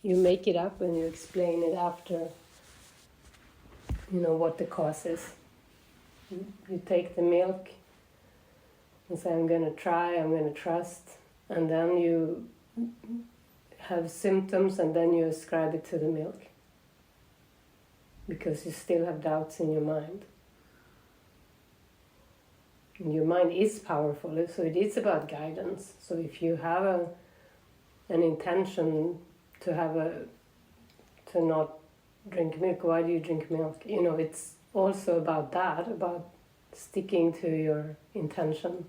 you make it up and you explain it after, what the cause is. You take the milk and say, I'm going to try, I'm going to trust, and then you have symptoms and then you ascribe it to the milk because you still have doubts in your mind. And your mind is powerful, so it is about guidance. So if you have an intention to not drink milk, why do you drink milk? It's also about that, about sticking to your intention.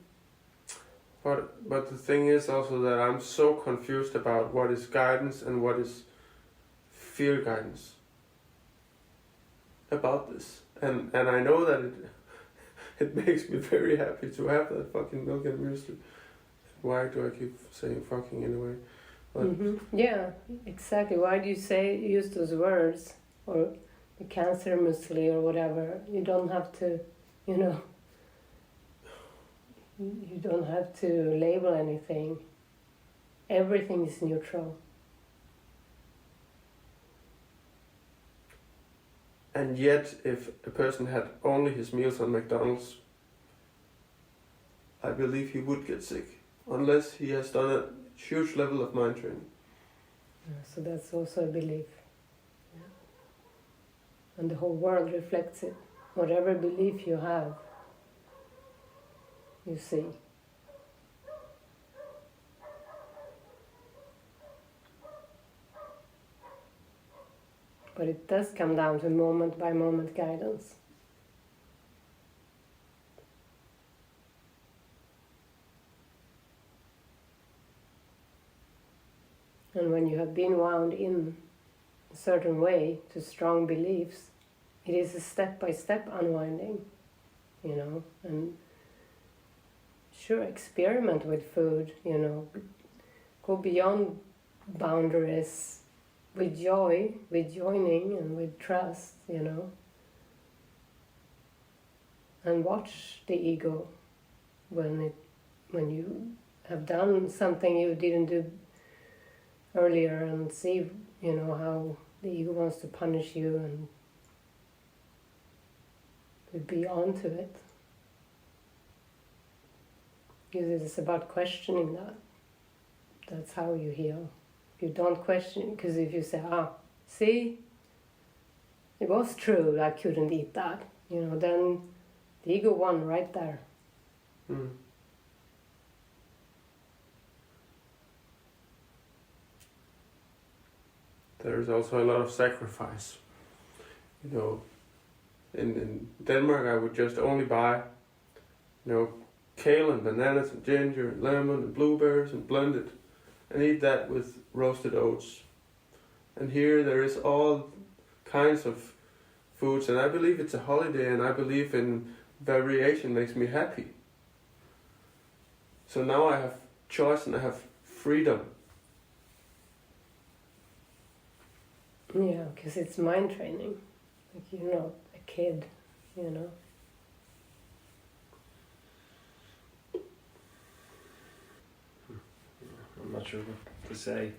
But the thing is also that I'm so confused about what is guidance and what is fear guidance about this. And I know that it makes me very happy to have that fucking milk and muesli. Why do I keep saying fucking anyway? But Yeah, exactly. Why do you use those words? Or the cancer muesli or whatever. You don't have to, you don't have to label anything. Everything is neutral. And yet, if a person had only his meals on McDonald's, I believe he would get sick, unless he has done a huge level of mind training. So that's also a belief. And the whole world reflects it. Whatever belief you have, you see. But it does come down to moment by moment guidance. And when you have been wound in a certain way to strong beliefs, it is a step-by-step unwinding, and sure, experiment with food, go beyond boundaries with joy, with joining and with trust, and watch the ego when you have done something you didn't do earlier, and see, how the ego wants to punish you, and be on to it. Because it's about questioning that. That's how you heal. You don't question, because if you say, see, it was true, I couldn't eat that, then the ego won right there. Mm. There's also a lot of sacrifice. In Denmark I would just only buy, kale and bananas and ginger and lemon and blueberries and blend it and eat that with roasted oats. And here there is all kinds of foods, and I believe it's a holiday, and I believe in variation makes me happy. So now I have choice and I have freedom. Yeah, because it's mind training. Like you're not a kid, I'm not sure what to say.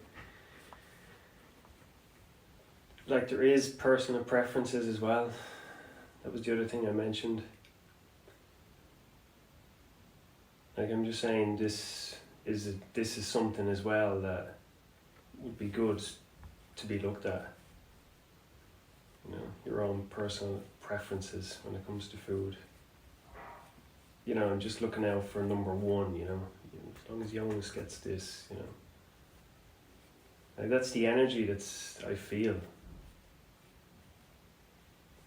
Like, there is personal preferences as well. That was the other thing I mentioned. Like, I'm just saying this is something as well that would be good to be looked at. Your own personal preferences when it comes to food. And just looking out for number one, as long as Jonas gets this, Like, that's the energy I feel.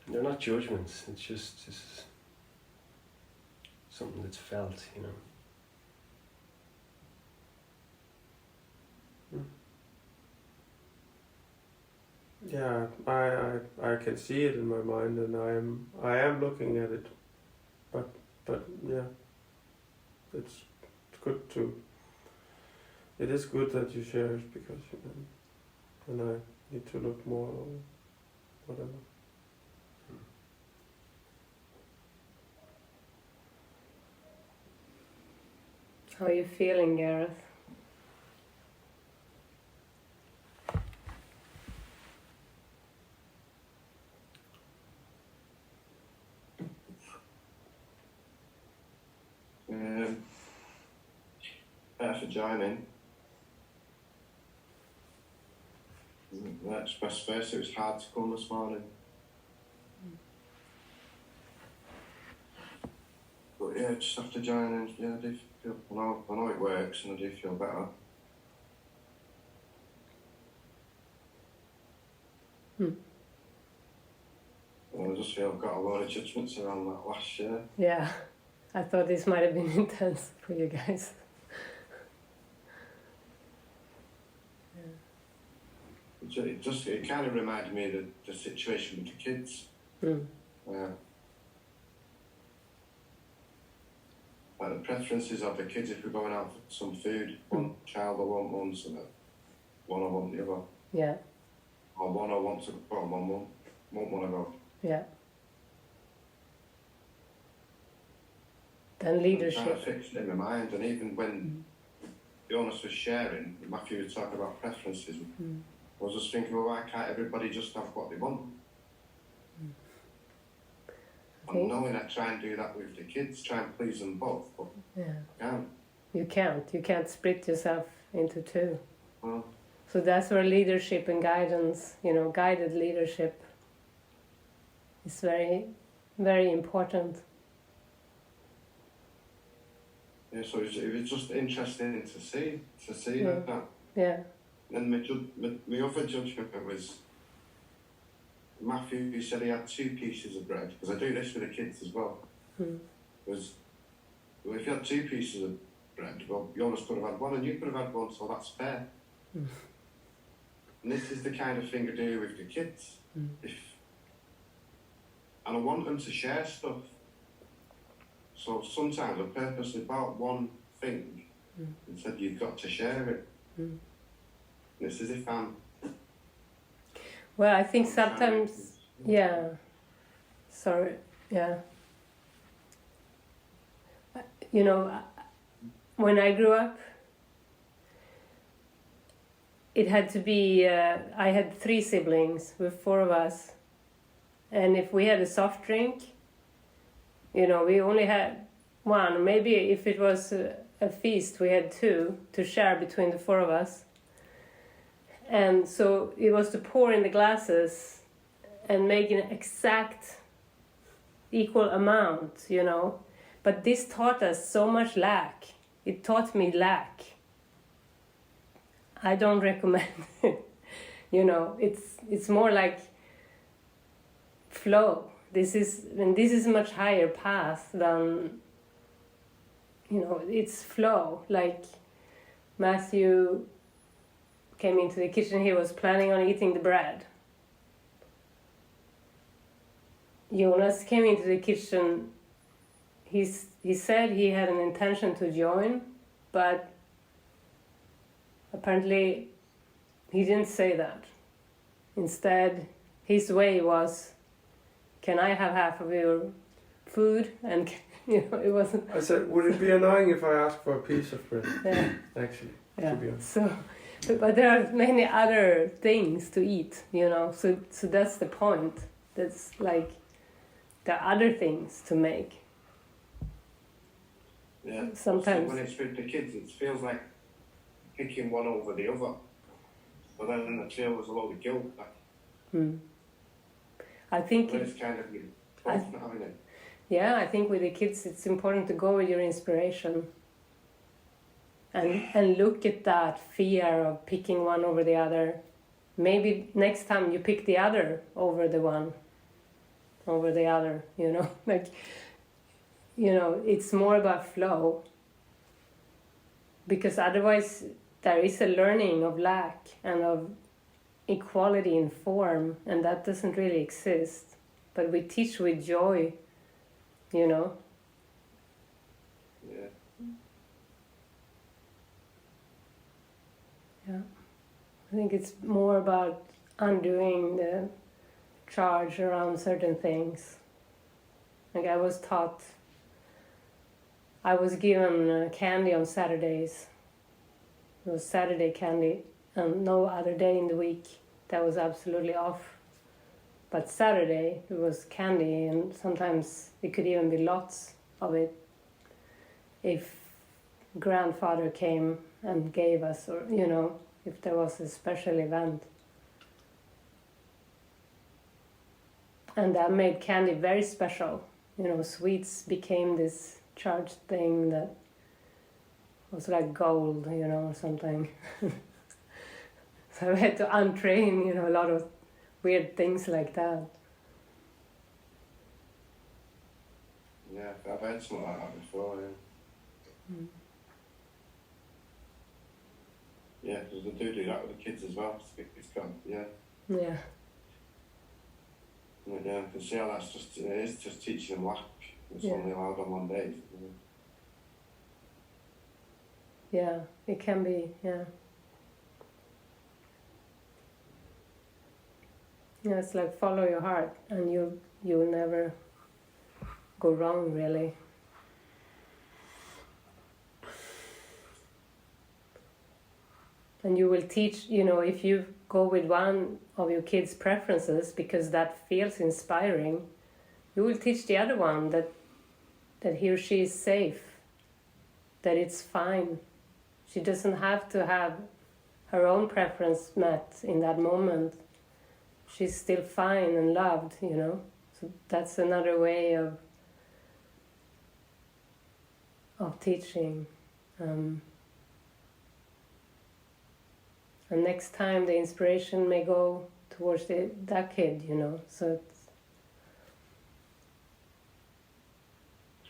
And they're not judgments, it's just something that's felt, Yeah, I can see it in my mind, and I am looking at it, but yeah, it's good to. It is good that you share it, because and I need to look more or whatever. How are you feeling, Gareth? better for joining. I expressed first it was hard to come this morning. But yeah, just after joining, yeah, I do feel, I know it works and I do feel better. And I just feel I've got a lot of judgments around that last year. Yeah, I thought this might have been intense for you guys. It kind of reminded me of the situation with the kids. Like the preferences of the kids, if we're going out for some food, one child will want one, so that one will want the other. Yeah. Or one will want to go, one won't want to go. Yeah. Then leadership. I'm trying to fix it in my mind, and even when Jonas was sharing, Matthew was talking about preferences, I was just thinking, well, why can't everybody just have what they want? I'm knowing I try and do that with the kids, try and please them both, but I can't. You can't. You can't split yourself into two. Well, so that's where leadership and guidance, guided leadership is very, very important. Yeah, so it was just interesting to see that. Yeah. And my other judgment was, Matthew said he had 2 pieces of bread, because I do this with the kids as well. Well, if you had 2 pieces of bread, well, Jonas could have had one and you could have had one, so that's fair. And this is the kind of thing I do with the kids. And I want them to share stuff. So sometimes I purposely bought one thing and said, you've got to share it. And it's as if I'm... Well, I think sometimes, yeah. Sorry, yeah. When I grew up, it had to be, I had 3 siblings with 4 of us. And if we had a soft drink, we only had 1. Maybe if it was a feast, we had 2 to share between the 4 of us. And so it was to pour in the glasses and make an exact equal amount, But this taught us so much lack. It taught me lack. I don't recommend it. It's more like flow. This is a much higher path than, it's flow. Like Matthew came into the kitchen, he was planning on eating the bread. Jonas came into the kitchen, he said he had an intention to join, but apparently he didn't say that. Instead, his way was, can I have half of your food? And it wasn't... I said, would it be annoying if I asked for a piece of bread? Yeah. Actually, yeah. to be honest. So, but there are many other things to eat, so that's the point. That's like, there are other things to make. Yeah. Sometimes. So when it's with the kids, it feels like picking one over the other. But then I feel there's a lot of guilt. I think it's kind of both not having it. Yeah, I think with the kids it's important to go with your inspiration. And look at that fear of picking one over the other. Maybe next time you pick the other over the one, over the other, it's more about flow. Because otherwise there is a learning of lack and of equality in form, and that doesn't really exist. But we teach with joy, Yeah. Yeah, I think it's more about undoing the charge around certain things. Like I was given candy on Saturdays. It was Saturday candy and no other day in the week. That was absolutely off. But Saturday it was candy, and sometimes it could even be lots of it. If grandfather came and gave us, or if there was a special event. And that made candy very special. Sweets became this charged thing that was like gold, or something. So I had to untrain, a lot of weird things like that. Yeah, I've heard something like that before, yeah. Mm. Yeah, because they do that with the kids as well. It's got, yeah. Yeah. Yeah, I can see how it is just teaching them latch. It's only allowed on one day. Yeah, it can be, yeah. Yeah, it's like follow your heart, and you'll never go wrong, really. And you will teach, if you go with one of your kids' preferences because that feels inspiring, you will teach the other one that he or she is safe, that it's fine. She doesn't have to have her own preference met in that moment. She's still fine and loved, So that's another way of teaching. And next time the inspiration may go towards that kid, So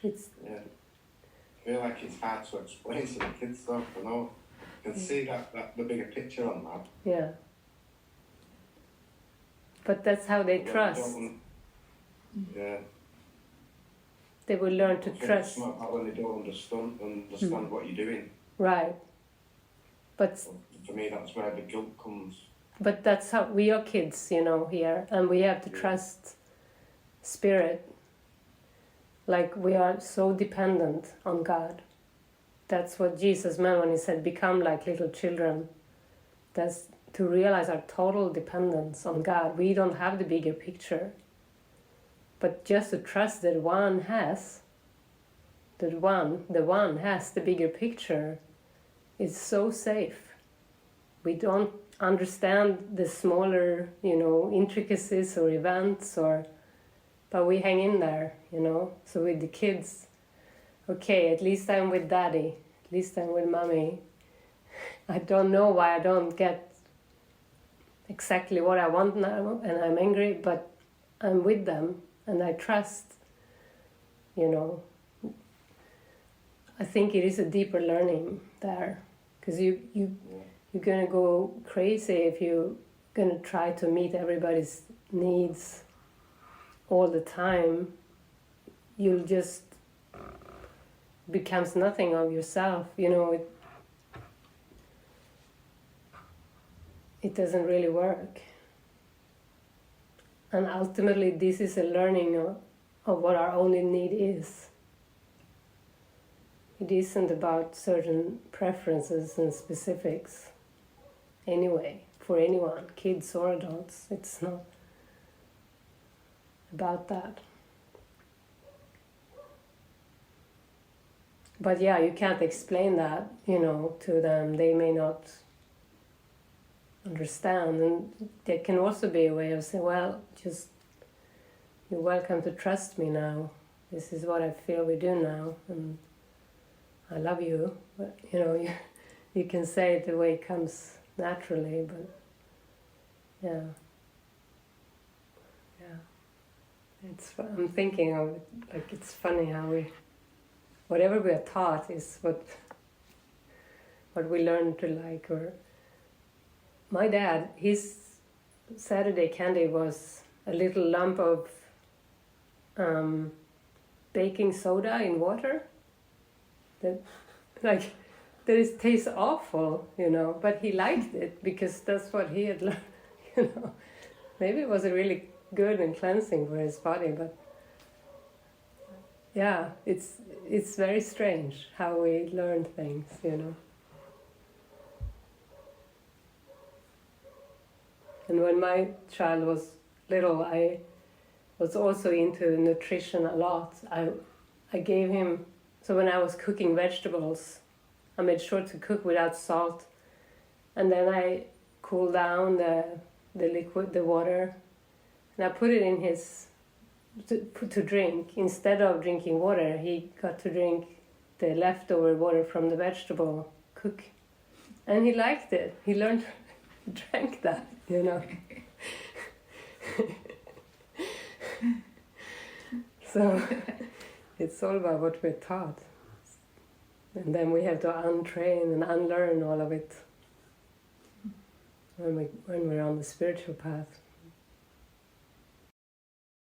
it's yeah. I feel like it's hard to explain to the kids though, I know. You can see that the bigger picture on that. Yeah. But that's how they trust. Yeah. They will learn to I think trust. It's not that when they don't understand what you're doing. Right. But For me, that's where the guilt comes. But that's how we are kids, here, and we have to trust spirit. Like we are so dependent on God. That's what Jesus meant when he said, become like little children. That's to realize our total dependence on God. We don't have the bigger picture. But just to trust that the one has the bigger picture is so safe. We don't understand the smaller, intricacies or events, but we hang in there, So with the kids, okay, at least I'm with daddy, at least I'm with mommy. I don't know why I don't get exactly what I want now, and I'm angry, but I'm with them, and I trust, I think it is a deeper learning there, because you're gonna go crazy if you're gonna try to meet everybody's needs all the time. You'll just becomes nothing of yourself. It doesn't really work. And ultimately, this is a learning of what our only need is. It isn't about certain preferences and specifics. Anyway, for anyone, kids or adults, it's not about that. But yeah, you can't explain that, to them. They may not understand, and there can also be a way of saying, well, just you're welcome to trust me now. This is what I feel we do now, and I love you. But you can say it the way it comes naturally, but yeah. I'm thinking of it, like it's funny how whatever we are taught is what we learn to like. Or my dad, his Saturday candy was a little lump of baking soda in water. That tastes awful, but he liked it because that's what he had learned, Maybe it was really good and cleansing for his body, but yeah, it's very strange how we learn things, And when my child was little, I was also into nutrition a lot. I gave him, so when I was cooking vegetables, I made sure to cook without salt. And then I cooled down the liquid, the water, and I put it in his to drink. Instead of drinking water, he got to drink the leftover water from the vegetable cook, and he liked it. He learned, drank that, you know. So it's all about what we're taught, and then we have to untrain and unlearn all of it when we're on the spiritual path.